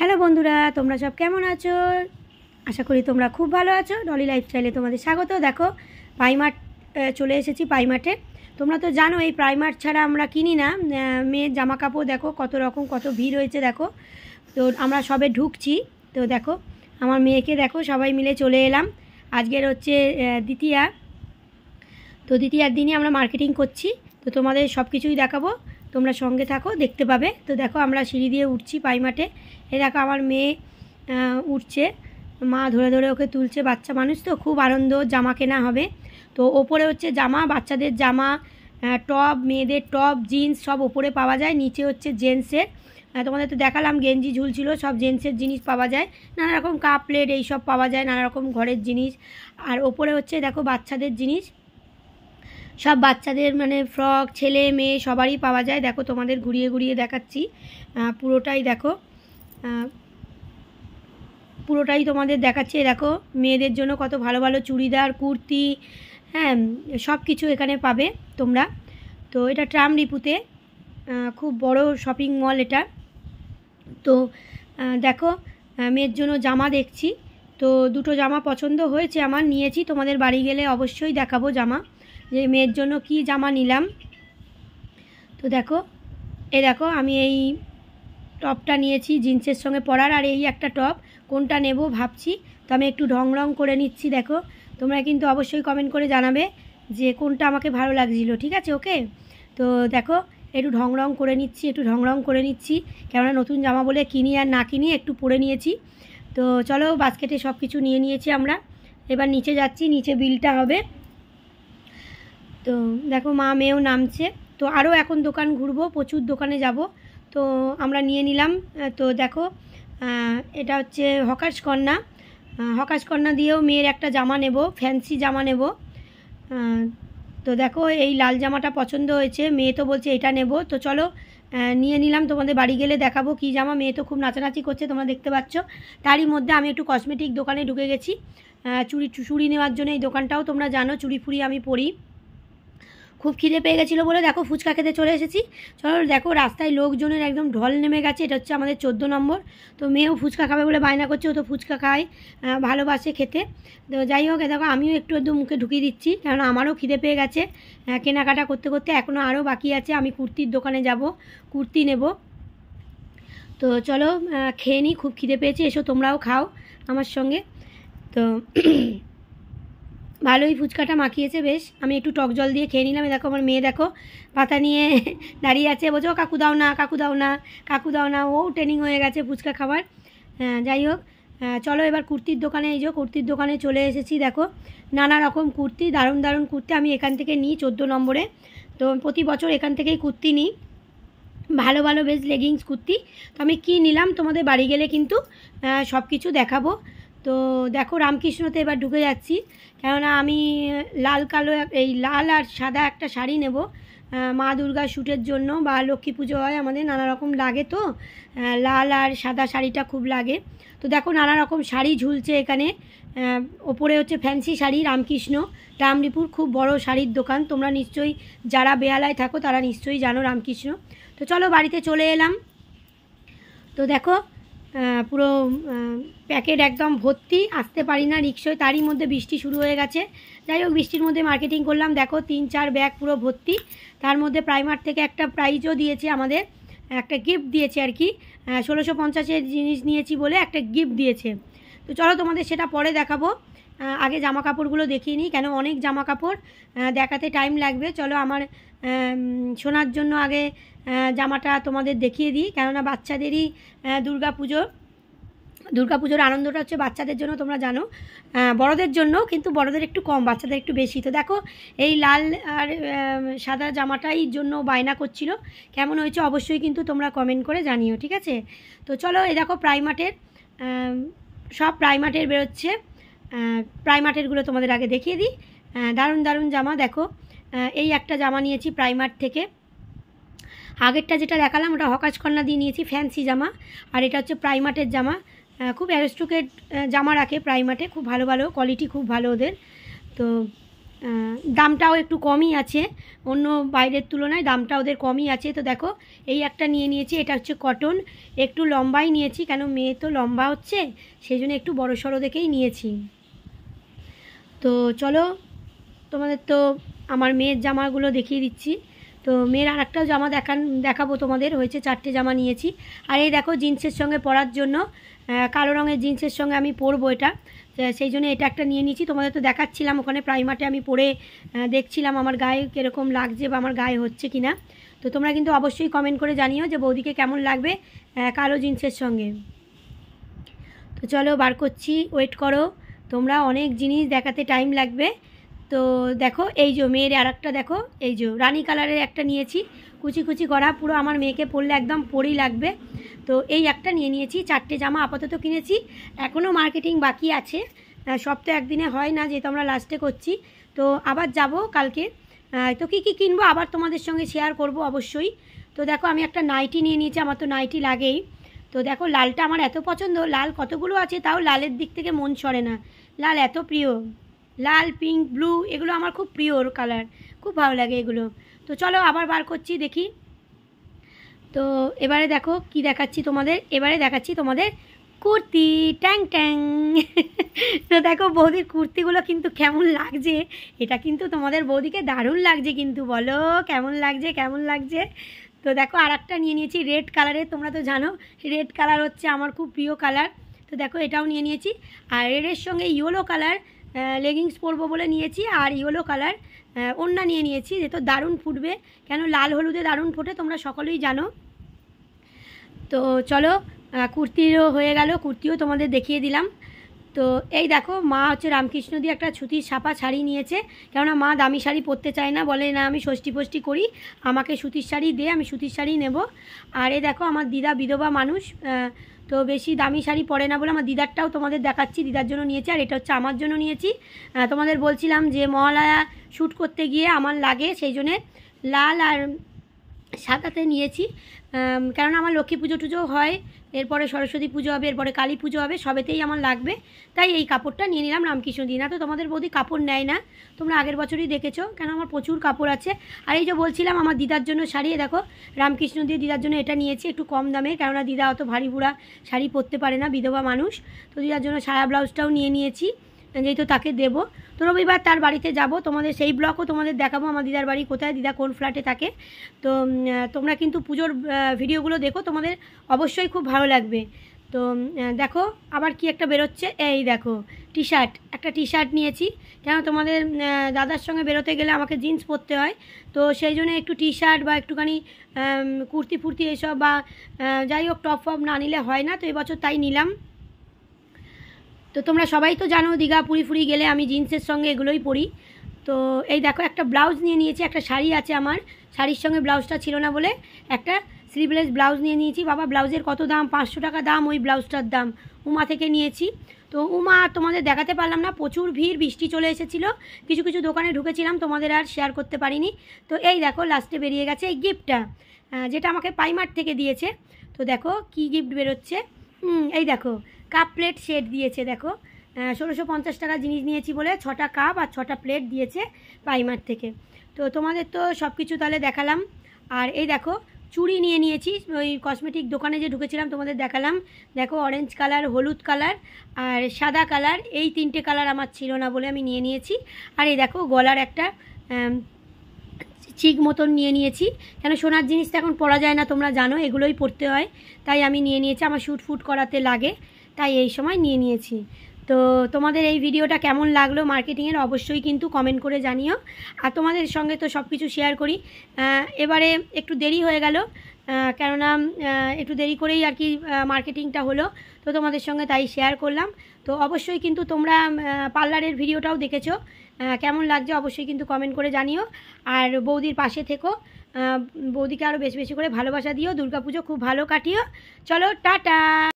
Hello বন্ধুরা, তোমরা সব কেমন আছো? আশা করি তোমরা খুব ভালো আছো। ডলি লাইফস্টাইলে তোমাদের স্বাগত। দেখো প্রাইমার্ট চলে এসেছি প্রাইমার্টে। তোমরা তো জানো এই প্রাইমার্ট ছাড়া আমরা কিনি না। মেয়ের জামা কাপড় দেখো কত রকম, কত ভিড় হয়েছে দেখো। তো আমরা সবে ঢুকছি। তো দেখো আমার মেয়েকে দেখো, সবাই মিলে চলে এলাম। আজকের হচ্ছে দ্বিতীয়া। তো দ্বিতীয়ার দিনই আমরা মার্কেটিং করছি। তো তোমাদের সব কিছুই দেখাবো, তোমরা সঙ্গে থাকো, দেখতে পাবে। তো দেখো আমরা সিঁড়ি দিয়ে উঠছি প্রাইমার্টে। এ দেখো আমার মেয়ে উঠছে, মা ধরে ধরে ওকে তুলছে। বাচ্চা মানুষ তো খুব আনন্দ, জামা কেনা হবে। তো ওপরে হচ্ছে জামা, বাচ্চাদের জামা, টপ, মেয়েদের টপ, জিন্স সব ওপরে পাওয়া যায়। নিচে হচ্ছে জেন্টসের, তোমাদের তো দেখালাম গেঞ্জি ঝুলছিল, সব জেন্টসের জিনিস পাওয়া যায়। নানা রকম কাপ প্লেট এইসব পাওয়া যায়, নানা রকম ঘরের জিনিস। আর ওপরে হচ্ছে দেখো বাচ্চাদের জিনিস, সব বাচ্চাদের মানে ফ্রক, ছেলে মেয়ে সবারই পাওয়া যায়। দেখো তোমাদের ঘুরিয়ে ঘুরিয়ে দেখাচ্ছি পুরোটাই। দেখো পুরোটাই তোমাদের দেখাচ্ছি। দেখো মেয়েদের জন্য কত ভালো ভালো চুড়িদার, কুর্তি, হ্যাঁ সব কিছু এখানে পাবে তোমরা। তো এটা ট্রামরিপুতে খুব বড় শপিং মল এটা। তো দেখো মেয়ের জন্য জামা দেখছি। তো দুটো জামা পছন্দ হয়েছে আমার, নিয়েছি। তোমাদের বাড়ি গেলে অবশ্যই দেখাবো জামা, যে মেয়ের জন্য কি জামা নিলাম। তো দেখো দেখো আমি এই টপটা নিয়েছি জিন্সের সঙ্গে পরার, আর এই একটা টপ, কোনটা নেব ভাবছি। তো আমি একটু ঢং রং করে নিচ্ছি। দেখো তোমরা কিন্তু অবশ্যই কমেন্ট করে জানাবে যে কোনটা আমাকে ভালো লাগছিল, ঠিক আছে? ওকে, তো দেখো একটু ঢং রং করে নিচ্ছি, কেননা নতুন জামা বলে কিনি আর না কিনি একটু পরে নিয়েছি। তো চলো বাস্কেটে সব কিছু নিয়ে নিয়েছি আমরা, এবার নিচে যাচ্ছি, নিচে বিলটা হবে। তো দেখো মা মেয়েও নামছে। তো আরও এখন দোকান ঘুরবো, প্রচুর দোকানে যাব। তো আমরা নিয়ে নিলাম। তো দেখো এটা হচ্ছে হকার্স কর্নার দিয়েও মেয়ের একটা জামা নেব, ফ্যান্সি জামা নেব। তো দেখো এই লাল জামাটা পছন্দ হয়েছে, মেয়ে তো বলছে এটা নেব। তো চলো নিয়ে নিলাম, তোমাদের বাড়ি গেলে দেখাবো কী জামা। মেয়ে তো খুব নাচানাচি করছে, তোমরা দেখতে পাচ্ছ। তারই মধ্যে আমি একটু কসমেটিক দোকানে ঢুকে গেছি চুড়ি নেওয়ার জন্য। এই দোকানটাও তোমরা জানো, চুড়ি ফুড়ি আমি পরি। খুব খিদে পেয়ে গেছিলো বলে দেখো ফুচকা খেতে চলে এসেছি। চলো দেখো রাস্তায় লোকজনের একদম ঢল নেমে গেছে। এটা হচ্ছে আমাদের 14 নম্বর। তো মেয়েও ফুচকা খাবে বলে বায়না করছে, ও তো ফুচকা খায়, ভালোবাসে খেতে। তো যাই হোক দেখো আমিও একটু মুখে ঢুকিয়ে দিচ্ছি, কারণ আমারও খিদে পেয়ে গেছে। কেনাকাটা করতে করতে এখনও আরও বাকি আছে। আমি কুর্তির দোকানে যাব, কুর্তি নেব। তো চলো খেয়ে নিই, খুব খিদে পেয়েছে। এসো তোমরাও খাও আমার সঙ্গে। তো ভালোই ফুচকাটা মাখিয়েছে বেশ। আমি একটু টক জল দিয়ে খেয়ে নিলাম। দেখো আমার মেয়ে দেখো পাতা নিয়ে দাঁড়িয়ে আছে, বলছো কাকু দাও না, কাকু দাও না, কাকু দাও না। ও ট্রেনিং হয়ে গেছে ফুচকা খাবার। যাই হোক চলো এবার কুর্তির দোকানে, এই যে কুর্তির দোকানে চলে এসেছি। দেখো নানা রকম কুর্তি, দারুণ দারুণ কুর্তি আমি এখান থেকে নিই 14 নম্বরে। তো প্রতি বছর এখান থেকেই কুর্তি নিই, ভালো ভালো বেশ লেগিংস কুর্তি। তো আমি কী নিলাম তোমাদের বাড়ি গেলে কিন্তু সব কিছু দেখাবো। তো দেখো রামকৃষ্ণতে এবার ঢুকে যাচ্ছি, কেননা আমি লাল কালো, এই লাল আর সাদা একটা শাড়ি নেব মা দুর্গা শ্যুটের জন্য, বা লক্ষ্মী পুজো হয় আমাদের, নানা রকম লাগে। তো লাল আর সাদা শাড়িটা খুব লাগে। তো দেখো নানা রকম শাড়ি ঝুলছে এখানে। ওপরে হচ্ছে ফ্যান্সি শাড়ি, রামকৃষ্ণ ট্রামরিপুর খুব বড় শাড়ির দোকান। তোমরা নিশ্চয়ই যারা বেহালায় থাকো তারা নিশ্চয়ই জানো রামকৃষ্ণ। তো চলো বাড়িতে চলে এলাম। তো দেখো পুরো প্যাকেট একদম ভর্তি, আসতে পারি না রিক্সায়, তারই মধ্যে বৃষ্টি শুরু হয়ে গেছে। যাই হোক বৃষ্টির মধ্যে মার্কেটিং করলাম। দেখো 3-4 ব্যাগ পুরো ভর্তি। তার মধ্যে প্রাইমার্ট থেকে একটা প্রাইজও দিয়েছে আমাদের, একটা গিফট দিয়েছে আর কি। 1650-এর জিনিস নিয়েছি বলে একটা গিফট দিয়েছে। তো চলো তোমাদের সেটা পরে দেখাবো, আগে জামা কাপড়গুলো দেখিয়ে নিই, কেন অনেক জামা কাপড় দেখাতে টাইম লাগবে। চলো আমার শোনার জন্য আগে জামাটা তোমাদের দেখিয়ে দিই, কেননা বাচ্চাদেরই দুর্গাপুজোর আনন্দটা হচ্ছে বাচ্চাদের জন্য, তোমরা জানো। বড়দের জন্য কিন্তু বড়দের একটু কম, বাচ্চাদের একটু বেশি। তো দেখো এই লাল আর সাদা জামাটাই জন্য বায়না করছিল। কেমন হয়েছে অবশ্যই কিন্তু তোমরা কমেন্ট করে জানিও, ঠিক আছে? তো চলো এই দেখো প্রাইমার্টের সব প্রাইমার্টের বেরোচ্ছে। প্রাইমার্টেরগুলো তোমাদের আগে দেখিয়ে দিই। দারুণ দারুণ জামা দেখো। এই একটা জামা নিয়েছি প্রাইমার্ট থেকে। আগেরটা যেটা দেখালাম ওটা হকার্স কর্নার দিয়ে নিয়েছি, ফ্যান্সি জামা। আর এটা হচ্ছে প্রাইমার্টের জামা। খুব অ্যারিস্টোক্রেট জামা রাখে প্রাইমার্টে, খুব ভালো ভালো কোয়ালিটি, খুব ভালো ওদের। তো দামটাও একটু কমই আছে, অন্য বাইরের তুলনায় দামটা ওদের কমই আছে। তো দেখো এই একটা নিয়ে নিয়েছি, এটা হচ্ছে কটন, একটু লম্বাই নিয়েছি, কেন মেয়ে তো লম্বা হচ্ছে সেই জন্য একটু বড় সড়ো দেখেই নিয়েছি। তো চলো তোমাদের তো আমার মেয়ের জামাগুলো দেখিয়ে দিচ্ছি। তো মেয়ের আর একটাও জামা দেখাবো তোমাদের, হয়েছে 4টে জামা নিয়েছি। আর এই দেখো জিন্সের সঙ্গে পরার জন্য, কালো রঙের জিন্সের সঙ্গে আমি পরবো এটা, সেই জন্য এটা একটা নিয়ে নিয়েছি। তোমাদের তো দেখাচ্ছিলাম ওখানে প্রাইমার্টে আমি পরে দেখছিলাম আমার গায়ে কীরকম লাগছে বা আমার গায়ে হচ্ছে কি না। তো তোমরা কিন্তু অবশ্যই কমেন্ট করে জানিও যে বৌদিকে কেমন লাগবে কালো জিন্সের সঙ্গে। তো চলো বার করছি, ওয়েট করো, তোমরা অনেক জিনিস দেখাতে টাইম লাগবে। তো দেখো এই যে মেয়ের আর একটা দেখো, এই যে রানি কালারের একটা নিয়েছি, কুচি কুচি করা, পুরো আমার মেয়েকে পরলে একদম পরেই লাগবে। তো এই একটা নিয়ে নিয়েছি, 4টে জামা আপাতত কিনেছি, এখনও মার্কেটিং বাকি আছে, সব তো একদিনে হয় না, যেহেতু আমরা লাস্টে করছি। তো আবার যাব কালকে, তো কী কী কিনবো আবার তোমাদের সঙ্গে শেয়ার করব অবশ্যই। তো দেখো আমি একটা নাইটি নিয়ে নিয়েছি, আমার তো নাইটি লাগেই। তো দেখো লালটা আমার এত পছন্দ, লাল কতগুলো আছে তাও লালের দিক থেকে মন সরে না, লাল এত প্রিয়, লাল পিঙ্ক ব্লু এগুলো আমার খুব প্রিয় কালার, খুব ভালো লাগে এগুলো। তো চলো আবার বার করছি দেখি। তো এবারে দেখো কি দেখাচ্ছি তোমাদের, এবারে দেখাচ্ছি তোমাদের কুর্তি, ট্যাং ট্যাং। তো দেখো বৌদির কুর্তিগুলো কিন্তু কেমন লাগছে, এটা কিন্তু তোমাদের বৌদিকে দারুণ লাগছে, কিন্তু বলো কেমন লাগছে কেমন লাগছে। তো দেখো আর একটা নিয়ে নিয়েছি রেড কালারের, তোমরা তো জানো রেড কালার হচ্ছে আমার খুব প্রিয় কালার। তো দেখো এটাও নিয়ে নিয়েছি, আর রেডের সঙ্গে ইয়েলো কালার লেগিংস পরবো বলে নিয়েছি, আর ইয়েলো কালার ওড়না নিয়ে নিয়েছি, যে তো দারুণ ফুটবে, কেন লাল হলুদে দারুণ ফোটে তোমরা সকলেই জানো। তো চলো কুর্তিরও হয়ে গেল, কুর্তিও তোমাদের দেখিয়ে দিলাম। তো এই দেখো মা হচ্ছে রামকৃষ্ণ দিয়ে একটা সুতির ছাপা শাড়ি নিয়েছে, কেননা মা দামি শাড়ি পরতে চায় না, বলে না আমি ষষ্ঠী ফষ্ঠী করি, আমাকে সুতির শাড়ি দে, আমি সুতির শাড়ি নেব। আর এই দেখো আমার দিদা বিধবা মানুষ, তো বেশি দামি শাড়ি পরে না বলে আমার দিদারটাও তোমাদের দেখাচ্ছি, দিদার জন্য নিয়েছি, আর এটা হচ্ছে আমার জন্য নিয়েছি। তোমাদের বলছিলাম যে মহালয়া শ্যুট করতে গিয়ে আমার লাগে, সেই জন্যে লাল আর সাদাতে নিয়েছি, কারণ আমার লক্ষ্মী পুজো টুজো হয়, এরপরে সরস্বতী পুজো হবে, এরপরে কালী পুজো হবে, সবেতেই আমার লাগবে, তাই এই কাপড়টা নিয়ে নিলাম রামকৃষ্ণ দিয়ে। না তো তোমাদের বৌদি কাপড় নেয় না, তোমরা আগের বছরই দেখেছো, কেন আমার প্রচুর কাপড় আছে। আর এই যে বলছিলাম আমার দিদার জন্য শাড়ি, দেখো রামকৃষ্ণ দিয়ে দিদার জন্য এটা নিয়েছি একটু কম দামে, কেননা দিদা অত ভারী বুড়া শাড়ি পরতে পারে না, বিধবা মানুষ। তো দিদার জন্য সায়া ব্লাউজটাও নিয়ে নিয়েছি, যেহেতু তাকে দেবো। তো রবিবার তার বাড়িতে যাব, তোমাদের সেই ব্লগও তোমাদের দেখাবো, আমার দিদার বাড়ি কোথায়, দিদা কোন ফ্ল্যাটে থাকে। তো তোমরা কিন্তু পুজোর ভিডিওগুলো দেখো, তোমাদের অবশ্যই খুব ভালো লাগবে। তো দেখো আবার কি একটা বেরোচ্ছে, এই দেখো টি শার্ট, একটা টি শার্ট নিয়েছি, কেন তোমাদের দাদার সঙ্গে বেরোতে গেলে আমাকে জিন্স পরতে হয়, তো সেই জন্য একটু টি শার্ট বা একটুখানি কুর্তি ফুর্তি এসব বা যাই হোক টপ ফপ না নিলে হয় না, তো এবছর তাই নিলাম। তো তোমরা সবাই তো জানো দীঘা পুরী ফুরি গেলে আমি জিন্সের সঙ্গে এগুলোই পরি। তো এই দেখো একটা ব্লাউজ নিয়ে নিয়েছি, একটা শাড়ি আছে আমার, শাড়ির সঙ্গে ব্লাউজটা ছিল না বলে একটা স্লিভলেস ব্লাউজ নিয়ে নিয়েছি। বাবা ব্লাউজের কত দাম, 500 টাকা দাম ওই ব্লাউজটার দাম, উমা থেকে নিয়েছি। তো উমা তোমাদের দেখাতে পারলাম না, প্রচুর ভিড়, বৃষ্টি চলে এসেছিলো, কিছু কিছু দোকানে ঢুকেছিলাম, তোমাদের আর শেয়ার করতে পারিনি। তো এই দেখো লাস্টে বেরিয়ে গেছে এই গিফটটা, যেটা আমাকে প্রাইমার্ট থেকে দিয়েছে। তো দেখো কি গিফট বেরোচ্ছে, এই দেখো কাপ প্লেট সেট দিয়েছে, দেখো 1650 টাকা জিনিস নিয়েছি বলে 6টা কাপ আর 6টা প্লেট দিয়েছে প্রাইমার্ট থেকে। তো তোমাদের তো সব কিছু তাহলে দেখালাম। আর এই দেখো চুড়ি নিয়ে নিয়েছি, ওই কসমেটিক দোকানে যে ঢুকেছিলাম তোমাদের দেখালাম, দেখো অরেঞ্জ কালার, হলুদ কালার আর সাদা কালার, এই 3টে কালার আমার ছিল না বলে আমি নিয়ে নিয়েছি। আর এই দেখো গলার একটা চিক মতন নিয়ে নিয়েছি, কেন সোনার জিনিস তো এখন পরা যায় না, তোমরা জানো এগুলোই পরতে হয়, তাই আমি নিয়ে নিয়েছি, আমার শ্যুট ফুট করাতে লাগে, তাই এই সময় নিয়ে নিয়েছি। তো তোমাদের এই ভিডিওটা কেমন লাগলো মার্কেটিংয়ের অবশ্যই কিন্তু কমেন্ট করে জানিও। আর তোমাদের সঙ্গে তো সব কিছু শেয়ার করি, এবারে একটু দেরি হয়ে গেল, কেননা একটু দেরি করেই আর কি মার্কেটিংটা হলো, তো তোমাদের সঙ্গে তাই শেয়ার করলাম। তো অবশ্যই কিন্তু তোমরা পার্লারের ভিডিওটাও দেখেছো, কেমন লাগছে অবশ্যই কিন্তু কমেন্ট করে জানিও। আর বৌদির পাশে থেকো, বৌদিকে আরও বেশি বেশি করে ভালোবাসা দিও, দুর্গাপুজো খুব ভালো কাটিও। চলো টাটা।